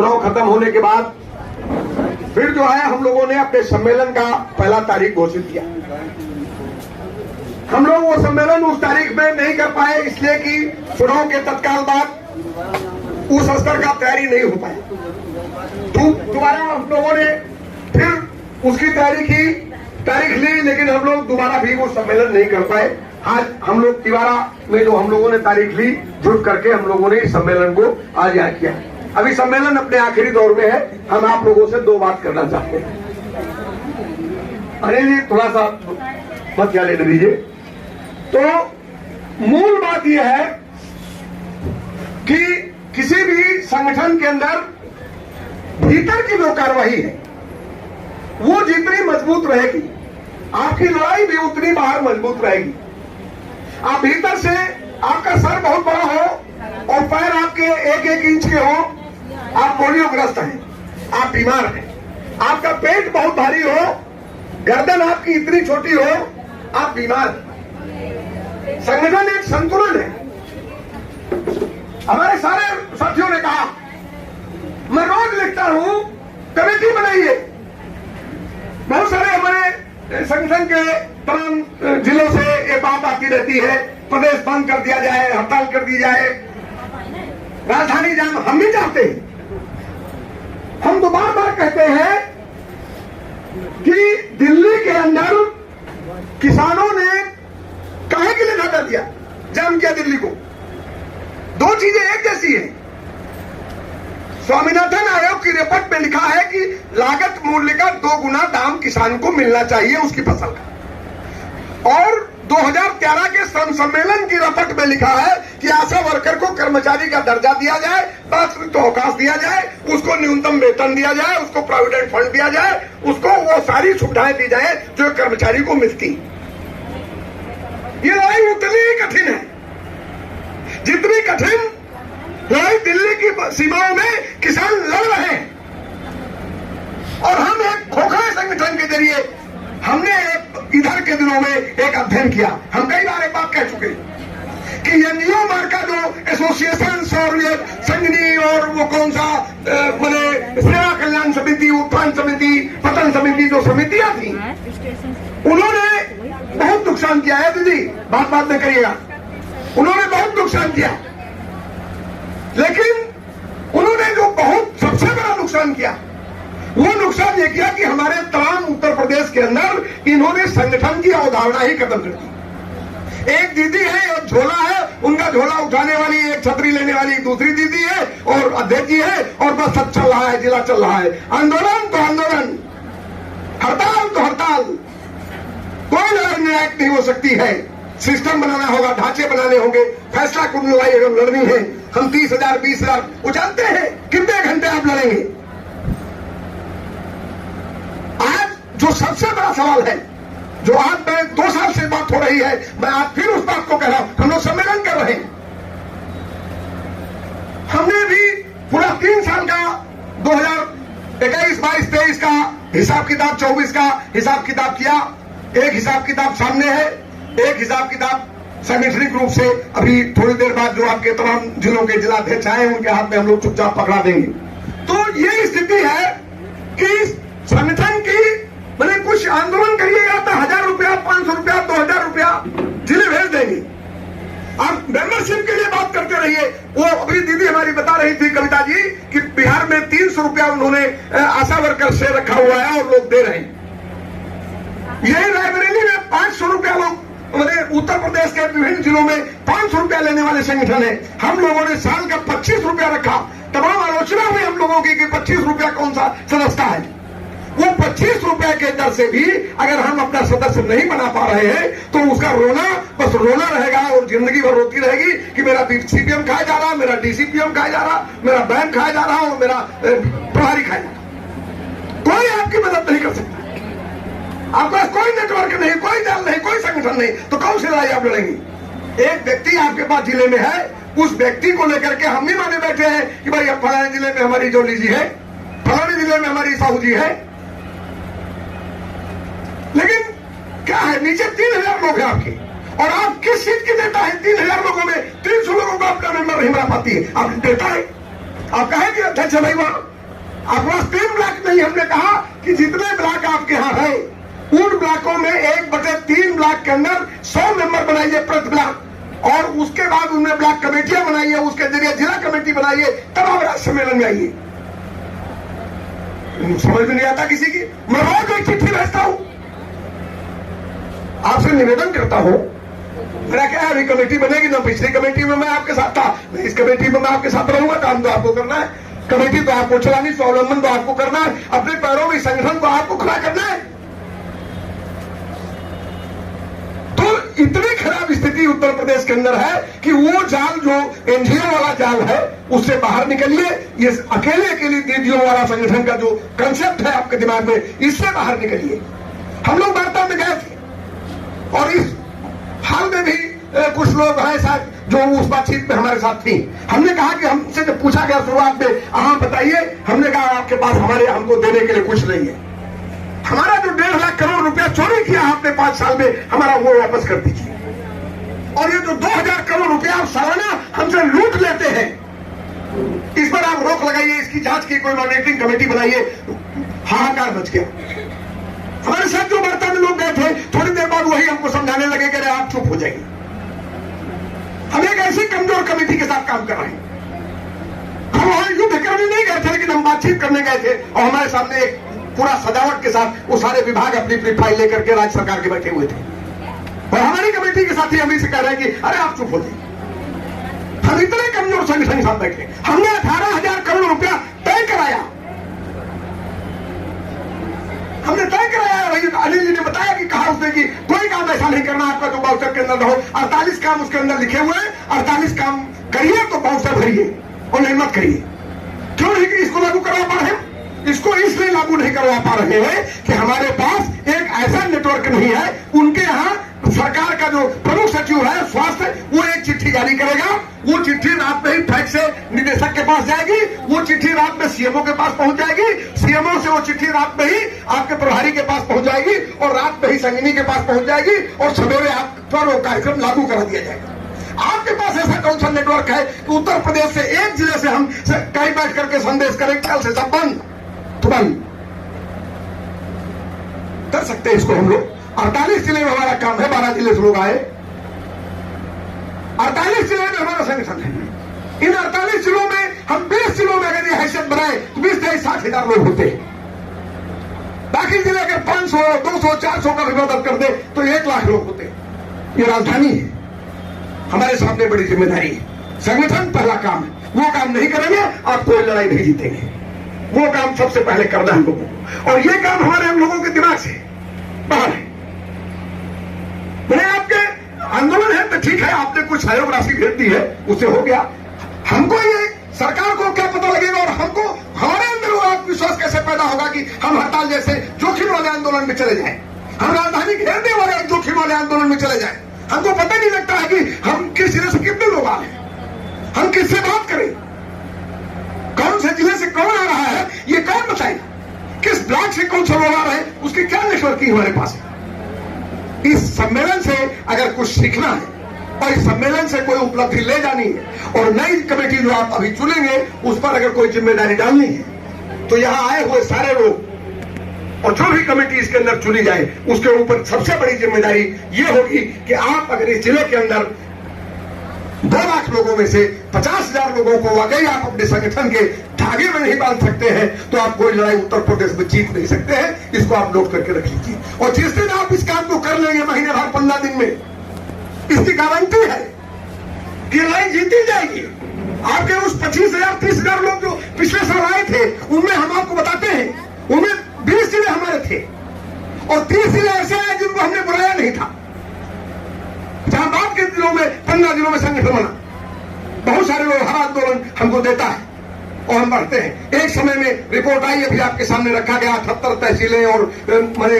चुनाव खत्म होने के बाद फिर जो है हम लोगों ने अपने सम्मेलन का पहला तारीख घोषित किया। हम लोग वो सम्मेलन उस तारीख में नहीं कर पाए इसलिए कि चुनाव के तत्काल बाद उस स्तर का तैयारी नहीं हो पाई। तो दोबारा हम लोगों ने फिर उसकी तारीख ली, लेकिन हम लोग दोबारा भी वो सम्मेलन नहीं कर पाए। आज हम लोग तिवारा में जो हम लोगों ने तारीख ली, जुट करके हम लोगों ने इस सम्मेलन को आज यहाँ किया। अभी सम्मेलन अपने आखिरी दौर में है। हम आप लोगों से दो बात करना चाहते हैं। अरे जी थोड़ा सा मत क्या लेने दीजिए। तो मूल बात यह है कि किसी भी संगठन के अंदर भीतर की जो कार्रवाई है वो जितनी मजबूत रहेगी, आपकी लड़ाई भी उतनी बाहर मजबूत रहेगी। आप भीतर से आपका सर बहुत बड़ा हो और पैर आपके 1-1 इंच के हो, आप पोलियोग्रस्त हैं, आप बीमार हैं, आपका पेट बहुत भारी हो, गर्दन आपकी इतनी छोटी हो, आप बीमार हैं। संगठन एक संतुलन है। हमारे सारे साथियों ने कहा, मैं रोज लिखता हूं कमेटी बनाइए। बहुत सारे हमारे संगठन के तमाम जिलों से ये बात आती रहती है, प्रदेश बंद कर दिया जाए, हड़ताल कर दी जाए, राजधानी जाम। हम भी चाहते हैं। हम तो बार बार कहते हैं कि दिल्ली के अंदर किसानों ने काहे के लिए धक्का दिया, जाम किया दिल्ली को। दो चीजें एक जैसी है। स्वामीनाथन आयोग की रिपोर्ट में लिखा है कि लागत मूल्य का 2 गुना दाम किसान को मिलना चाहिए उसकी फसल का। और 2013 के सम्मेलन की रिपोर्ट में लिखा है कि आशा वर्कर को कर्मचारी का दर्जा दिया जाए, वास्तविक अवकाश दिया जाए, उसको न्यूनतम वेतन दिया जाए, उसको प्रोविडेंट फंड दिया जाए, उसको वो सारी सुविधाएं दी जाए जो कर्मचारी को मिलती। ये लड़ाई उतनी ही कठिन है जितनी कठिन लड़ाई दिल्ली की सीमाओं में किसान लड़ रहे हैं। और हम एक खोखले संगठन के जरिए हमने इधर के दिनों में एक अध्ययन किया। हम कई बार एक बात कह चुके कि एनजीओ मार्का जो एसोसिएशन और ये संगनी और वो कौन सा मैंने सेवा कल्याण समिति, उत्थान समिति, पतन समिति, जो समितियां थी, उन्होंने बहुत नुकसान किया है। दीदी बात में करिएगा, उन्होंने बहुत नुकसान किया। लेकिन उन्होंने जो बहुत सबसे बड़ा नुकसान किया, वो नुकसान ये किया कि हमारे तमाम उत्तर प्रदेश के अंदर इन्होंने संगठन की अवधारणा ही खत्म कर दी। एक दीदी है, एक झोला है, उनका झोला उठाने वाली, एक छतरी लेने वाली दूसरी दीदी है और अध्यक्ष जी है, और बस सब चल रहा है, जिला चल रहा है। आंदोलन तो आंदोलन, हड़ताल तो हड़ताल, कोई लड़ाई न्यायिक नहीं हो सकती है। सिस्टम बनाना होगा, ढांचे बनाने होंगे, फैसला कुन लड़ाई अगर लड़नी है। हम 30,000 20,000 वो जानते हैं कितने घंटे आप लड़ेंगे। आज जो सबसे बड़ा सवाल है, जो आज मैं 2 साल से बात हो रही है, मैं आज फिर उस बात को कह रहा हूं। हम लोग सम्मेलन कर रहे हैं। हमने भी पूरा 3 साल का 2021, 22, 23 का हिसाब किताब, 24 का हिसाब किताब किया। एक हिसाब किताब सामने है, एक हिसाब किताब सांगठनिक रूप से अभी थोड़ी देर बाद जो आपके तमाम जिलों के जिलाध्यक्ष आए उनके हाथ में हम लोग चुपचाप पकड़ा देंगे। तो ये स्थिति है कि संगठन की मैंने कुछ आंदोलन करिएगा तो 1000 रुपया, 500 रुपया, 2000 रुपया जिले भेज देंगे। आप मेंबरशिप के लिए बात करते रहिए। वो अभी दीदी हमारी बता रही थी कविता जी कि बिहार में 300 रुपया उन्होंने आशा वर्कर से रखा हुआ है और लोग दे रहे हैं। यही रायबरेली में 500 रुपया लोग, उत्तर प्रदेश के विभिन्न जिलों में 500 रुपया लेने वाले संगठन है। हम लोगों ने साल का 25 रुपया रखा। तमाम आलोचना हुई हम लोगों की कि 25 रुपया कौन सा सदस्यता है। वो 25 रुपया के दर से भी अगर हम अपना सदस्य नहीं बना पा रहे हैं तो उसका रोना बस रोना रहेगा और जिंदगी भर रोती रहेगी कि मेरा सीपीएम खाया जा रहा, मेरा डीसीपीएम खाया जा रहा, मेरा बैंक खाया जा रहा और मेरा प्रभारी खाया जा रहा। कोई आपकी मदद नहीं कर सकता। आपके पास कोई नेटवर्क नहीं, कोई दल नहीं, कोई संगठन नहीं, तो कौन सी लड़ाई आप लड़ेंगे। एक व्यक्ति आपके पास जिले में है, उस व्यक्ति को लेकर के हम भी माने बैठे हैं कि भाई अब फलाने जिले में हमारी जोली जी है, फलाने जिले में हमारी साहू जी है। लेकिन क्या है, नीचे 3000 लोग हैं आपके, और आप किस चीज के नेता है। 3000 लोगों में 300 लोगों को अपना मेंबर नहीं बना पाती है। आप नेता है, आप कहें कि अध्यक्ष है भाई वहां आपके पास 3 ब्लॉक नहीं। हमने कहा कि जितने ब्लॉक आपके यहाँ है उन ब्लॉकों में 1/3 ब्लॉक के अंदर 100 मेंबर बनाइए प्रति ब्लॉक, और उसके बाद उनमें ब्लॉक कमेटियां बनाइए, उसके जरिए जिला कमेटी बनाइए, तब आप राज्य सम्मेलन में आइए। समझ में नहीं आता किसी की। मैं रोज एक चिट्ठी भेजता हूं, आपसे निवेदन करता हूं। मेरा क्या है, अभी कमेटी बनेगी ना, पिछली कमेटी में मैं आपके साथ था, मैं इस कमेटी में मैं आपके साथ रहूंगा। काम तो आपको करना है, कमेटी तो आपको चलानी, स्वावलंबन तो आपको करना है, अपने पैरों में संगठन को आपको खड़ा करना है। तो इतनी खराब स्थिति उत्तर प्रदेश के अंदर है कि वो जाल जो एनजीओ वाला जाल है उससे बाहर निकलिए। ये अकेले दीदियों वाला संगठन का जो कंसेप्ट है आपके दिमाग में, इससे बाहर निकलिए। हम लोग वार्ता में गए थे और इस हाल में भी कुछ लोग हैं साथ जो उस बातचीत में हमारे साथ थी। हमने कहा कि हमसे जब पूछा गया शुरुआत में, हाँ बताइए, हमने कहा आपके पास हमको देने के लिए कुछ नहीं है। हमारा जो 1.5 लाख करोड़ रुपया चोरी किया आपने 5 साल में, हमारा वो वापस कर दीजिए। और ये जो 2000 करोड़ रुपया आप सालाना हमसे लूट लेते हैं, इस पर आप रोक लगाइए, इसकी जांच की कोई मॉनिटरिंग कमेटी बनाइए। हाहाकार मच गया। हमारे साथ जो वार्ता में लोग गए थे, थोड़ी देर बाद वही हमको समझाने लगे कि अरे आप चुप हो जाइए। हम एक ऐसी कमजोर कमेटी के साथ काम कर रहे हैं। हम वहां युद्ध करने नहीं गए थे, लेकिन हम बातचीत करने गए थे और हमारे सामने एक पूरा सजावट के साथ वो सारे विभाग अपनी अपनी फाइल लेकर के राज्य सरकार के बैठे हुए थे और हमारी कमेटी के साथ ही हम इसे कह रहे हैं कि अरे आप चुप हो जाइए। हम इतने कमजोर संगठन के साथ बैठे। हमने 18,000 करोड़ रुपया तय कराया। हमने तय कराया। अनिल जी ने बताया कि कहा उसने कि कोई काम ऐसा नहीं करना आपका जो बाउचर के अंदर हो। 48 काम उसके अंदर लिखे हुए हैं। 48 काम करिए तो बाउचर भरिए और नहीं मत करिए। क्यों नहीं कि इसको लागू करवा पा रहे हैं? इसको इसलिए लागू नहीं करवा पा रहे हैं कि हमारे पास एक ऐसा नेटवर्क नहीं है। उनके यहाँ सरकार का जो प्रमुख सचिव है स्वास्थ्य, वो एक चिट्ठी जारी करेगा, वो चिट्ठी रात में ही फैक्स से निदेशक के पास जाएगी, वो चिट्ठी रात में सीएमओ के पास पहुंच जाएगी, सीएमओ से वो चिट्ठी रात में ही आपके प्रभारी के पास पहुंच जाएगी और रात में ही संगिनी के पास पहुंच जाएगी और सवेरे आप पर वो कार्यक्रम लागू करा दिया जाएगा। आपके पास ऐसा कौन सा नेटवर्क है कि उत्तर प्रदेश से एक जिले से हम कहीं बैठ करके संदेश करें कल से सब बंद तुरंत कर सकते हैं इसको हम लोग। 48 जिले में हमारा काम है, 12 जिले से लोग आए, 48 जिले में हमारा संगठन है। इन 48 जिलों में हम 20 जिलों में अगर ये हैसियत बनाए तो 20 से 60,000 लोग होते हैं। बाकी जिले अगर 500, 200, 400 का भी मदद कर दे तो 1 लाख लोग होते हैं। ये राजधानी है, हमारे सामने बड़ी जिम्मेदारी है। संगठन पहला काम है, वो काम नहीं करेंगे आप कोई लड़ाई नहीं जीतेंगे। वो काम सबसे पहले करना हम लोगों को, और ये काम हमारे हम लोगों के दिमाग से बाहर है। मैंने आपके आंदोलन है तो ठीक है, आपने कुछ सहयोग राशि भेज दी है, उससे हो गया। हमको ये सरकार को क्या पता लगेगा और हमको हमारे अंदर वो आत्मविश्वास कैसे पैदा होगा कि हम हड़ताल जैसे जोखिम वाले आंदोलन में चले जाएं, हम राजधानी घेरने वाले जोखिम वाले आंदोलन में चले जाएं। हमको पता नहीं लगता है कि हम किस जिले से कितने लोग आ रहे हैं, हम किससे बात करें, कौन से जिले से कौन आ रहा है, ये कौन बताएगा, किस ब्लॉक से कौन सा लोग आ रहे हैं, उसकी क्या नेटवर्किंग हमारे पास है। इस सम्मेलन से अगर कुछ सीखना है और इस सम्मेलन से कोई उपलब्धि ले जानी है और नई कमेटी जो आप अभी चुनेंगे उस पर अगर कोई जिम्मेदारी डालनी है तो यहाँ आए हुए सारे लोग और जो भी कमेटी इसके अंदर चुनी जाए उसके ऊपर सबसे बड़ी जिम्मेदारी ये होगी कि आप अगर इस जिले के अंदर 2 लाख लोगों में से 50,000 लोगों को वाकई आप अपने संगठन के धागे में नहीं बांध सकते हैं तो आप कोई लड़ाई उत्तर प्रदेश में जीत नहीं सकते हैं। इसको आप नोट करके रख लीजिए। और जिस दिन आप इस काम को कर लेंगे महीने भर 15 दिन में, इसकी गारंटी है कि लड़ाई जीती जाएगी। आपके उस 25,000 30,000 लोग जो पिछले साल आए थे उनमें हम आपको बताते हैं उनमें 20 जिले हमारे थे और 30 जिले ऐसे आए जिनको हमने बुलाया नहीं था। जहां बाद के दिनों में 15 दिनों में संगठन बना, बहुत सारे लोग हर आंदोलन हमको देता है और हम बढ़ते हैं। एक समय में रिपोर्ट आई, अभी आपके सामने रखा गया, 78 तहसीलें और माने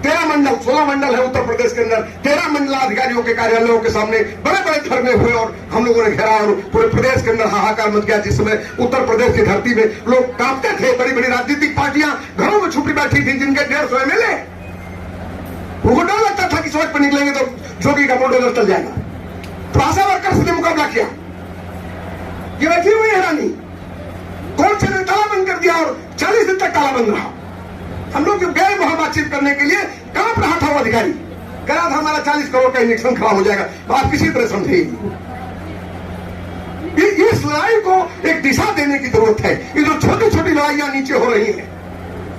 13 मंडल 16 मंडल है उत्तर प्रदेश के अंदर। 13 मंडलाधिकारियों के कार्यालयों के सामने बड़े बड़े धरने हुए और हम लोगों ने घेरा और पूरे प्रदेश के अंदर हाहाकार मच गया। जिस समय उत्तर प्रदेश की धरती में लोग कांपते थे, बड़ी बड़ी राजनीतिक पार्टियां घरों में छुपी बैठी थी जिनके 150 MLA, उनको डर लगता था कि सड़क पर निकलेंगे तो जोगी का बुलडोजर चल जाएगा। तो आशा वर्कर्स ने मुकाबला किया, ये बैठी हुई है रानी, कोर्ट से ने ताला बंद कर दिया और 40 दिन तक ताला बंद रहा। हम लोग जब गए वहां बातचीत करने के लिए, कांप रहा था वो अधिकारी, कह रहा था हमारा 40 करोड़ का इंजेक्शन खराब हो जाएगा। तो आप किसी तरह समझिए, इस लड़ाई को एक दिशा देने की जरूरत है। ये जो छोटी छोटी लड़ाइयां नीचे हो रही हैं,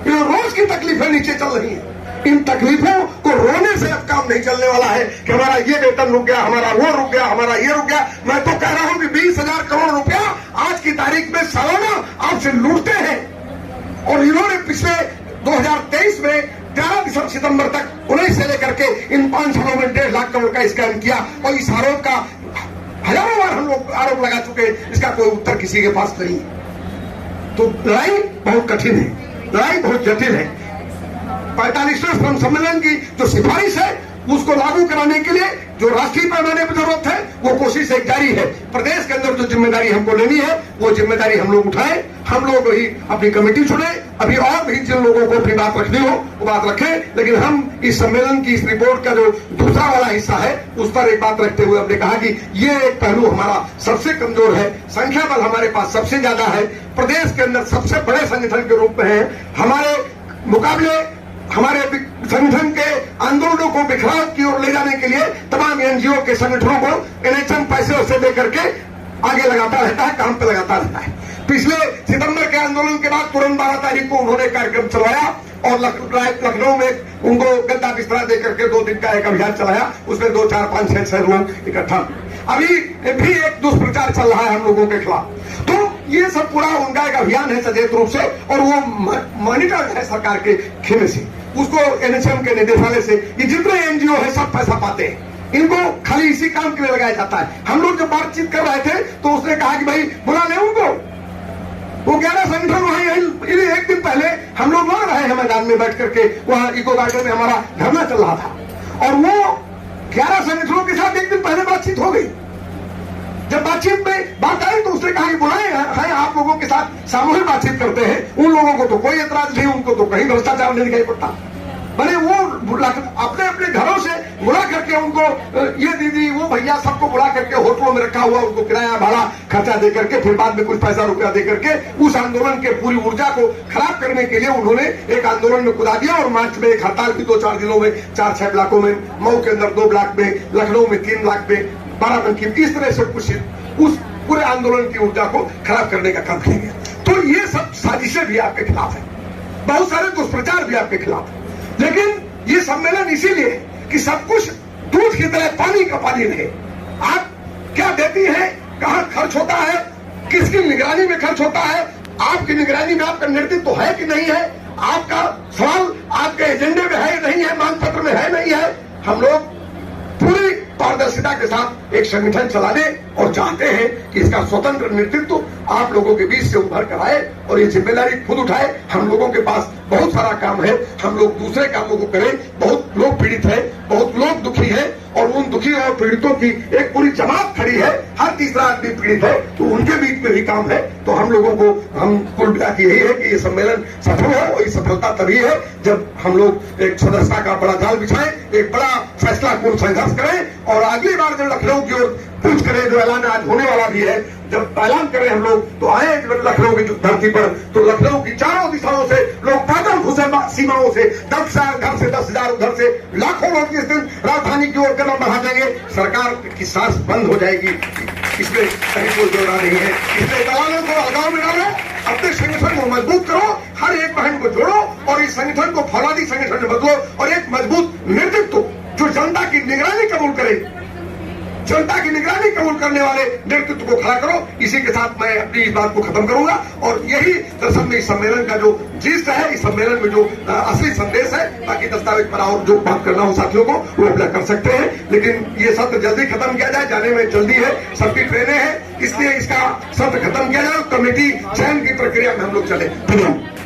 ये जो रोज की तकलीफें नीचे चल रही हैं, इन तकलीफों को रोने से अब काम नहीं चलने वाला है कि हमारा ये वेतन रुक गया, हमारा वो रुक गया, हमारा ये रुक गया। मैं तो कह रहा हूं कि 20,000 करोड़ रुपया आज की तारीख में सालाना आपसे लूटते हैं। और इन्होंने पिछले 2023 में 13 सितंबर तक 19 से लेकर के इन 5 सालों में 1.5 लाख करोड़ का स्कैम किया। और इस आरोप का हजारों बार हम लोग आरोप लगा चुके, इसका कोई उत्तर किसी के पास नहीं। तो लड़ाई बहुत कठिन है, लड़ाई बहुत जटिल है। 45वें श्रम सम्मेलन की जो सिफारिश है उसको लागू कराने के लिए जो राष्ट्रीय पैमाने पर जरूरत है वो कोशिश एक जारी है। प्रदेश के अंदर जो जिम्मेदारी हमको लेनी है वो जिम्मेदारी हम लोग उठाएं, हम लोग ही अपनी कमेटी चुने। अभी और भी जिन लोगों को अपनी बात रखनी हो वो बात रखें, लेकिन हम इस सम्मेलन की इस रिपोर्ट का जो दूसरा वाला हिस्सा है उस पर एक बात रखते हुए हमने कहा कि ये एक पहलू हमारा सबसे कमजोर है, संख्या बल हमारे पास सबसे ज्यादा है, प्रदेश के अंदर सबसे बड़े संगठन के रूप में है। हमारे मुकाबले हमारे संगठन के आंदोलनों को बिखराव की ओर ले जाने के लिए तमाम एनजीओ के संगठनों को एनएचएम पैसे उसे दे करके आगे लगाता रहता है, काम पे लगाता रहता है। पिछले सितंबर के आंदोलन के बाद तुरंत 12 तारीख को उन्होंने कार्यक्रम चलाया और लखनऊ में उनको गद्दा बिस्तरा दे करके 2 दिन का एक अभियान चलाया। उसमें 2, 4, 5, 6 लोग इकट्ठा। अभी भी एक दुष्प्रचार चल रहा है हम लोगों के खिलाफ। तो ये सब पूरा उनका एक अभियान है सचेत रूप से, और वो मॉनिटर है सरकार के खेमे से, उसको एनएचएम के निदेशालय से। ये जितने एनजीओ है सब पैसा पाते हैं, इनको खाली इसी काम के लिए लगाया जाता है। हम लोग जब बातचीत कर रहे थे तो उसने कहा कि भाई बुला ले उनको। वो 11 संगठन वहां एक दिन पहले हम लोग लड़ रहे हैं मैदान में बैठ करके, वहां इको गार्डन में हमारा धरना चल रहा था और वो 11 संगठनों के साथ एक दिन पहले बातचीत हो गई। जब बातचीत में बात आई तो उसने कहा कि बुलाए हैं आप लोगों के साथ सामूहिक बातचीत करते हैं। उन लोगों को तो कोई एतराज नहीं, उनको तो कहीं भ्रष्टाचार नहीं दिखाई पड़ता। मैंने वो अपने अपने घरों से बुला करके उनको, ये दीदी वो भैया सबको बुला करके होटलों में रखा हुआ, उनको किराया भाड़ा खर्चा दे करके फिर बाद में कुछ पैसा रुपया दे करके उस आंदोलन के पूरी ऊर्जा को खराब करने के लिए उन्होंने एक आंदोलन में कूदा दिया। और मार्च में एक हड़ताल भी 2-4 दिनों में 4-6 ब्लॉकों में, मऊ के अंदर 2 ब्लॉक में, लखनऊ में 3 ब्लॉक में, बाराबंकी, इस तरह से कुछ उस पूरे आंदोलन की ऊर्जा को खराब करने का काम किया गया। तो ये सब साजिशें भी आपके खिलाफ है, बहुत सारे दुष्प्रचार भी आपके खिलाफ है। लेकिन ये सम्मेलन इसीलिए कि सब कुछ दूध की तरह पानी का पानी रहे। आप क्या देती हैं, कहां खर्च होता है, किसकी निगरानी में खर्च होता है, आपकी निगरानी में आपका नेतृत्व है कि नहीं है, आपका सवाल आपके एजेंडे में है नहीं है, मांग पत्र में है नहीं है। हम लोग पूरी पारदर्शिता के साथ एक संगठन चलाने और चाहते हैं कि इसका स्वतंत्र नेतृत्व आप लोगों के बीच से उभर कर आए और ये जिम्मेदारी खुद उठाए। हम लोगों के पास बहुत सारा काम है, हम लोग दूसरे कामों को करें। बहुत लोग पीड़ित है, बहुत लोग दुखी है और उन दुखी और पीड़ितों की एक पूरी जमात खड़ी है, हर तीसरा आदमी पीड़ित है, तो उनके बीच में भी काम है। तो हम लोगों को, हम कुल मिला के यही है कि ये सम्मेलन सफल हो, और ये सफलता तभी है जब हम लोग एक सदस्यता का बड़ा जाल बिछाएं, एक बड़ा फैसला पूर्ण संघर्ष करें और अगली बार जब लखनऊ की ओर पूछ करें, जो ऐलान आज होने वाला भी है, जब ऐलान करें हम लोग तो आए लखनऊ की धरती पर, तो लखनऊ की चारों दिशाओं से लोग पैदल घुसे सीमाओं से, 10,000 घर से 10,000 उधर से, लाखों लोग इस दिन राजधानी की ओर कदम बढ़ा देंगे। सरकार की सांस बंद हो जाएगी, इसमें कहीं कोई जोड़ा नहीं है। इसलिए दलालों को अलगाव में डालो, अपने संगठन को मजबूत करो, हर एक बहन को जोड़ो और इस संगठन को फौलादी संगठन में बदलो और एक मजबूत नेतृत्व जो जनता की निगरानी कबूल करे, जनता की निगरानी कबूल करने वाले नेतृत्व को खड़ा करो। इसी के साथ मैं अपनी इस बात को खत्म करूंगा और यही दरअसल में इस सम्मेलन का जो जिस्ट है, इस सम्मेलन में जो असली संदेश है। बाकी दस्तावेज पर और जो बात करना हो साथियों को वो अप्लाई कर सकते हैं, लेकिन ये सत्र जल्दी खत्म किया जाए, जाने में जल्दी है, सबकी ट्रेनें हैं, इसलिए इसका सत्र खत्म किया जाए। कमेटी चयन की प्रक्रिया में हम लोग चले। धन्यवाद।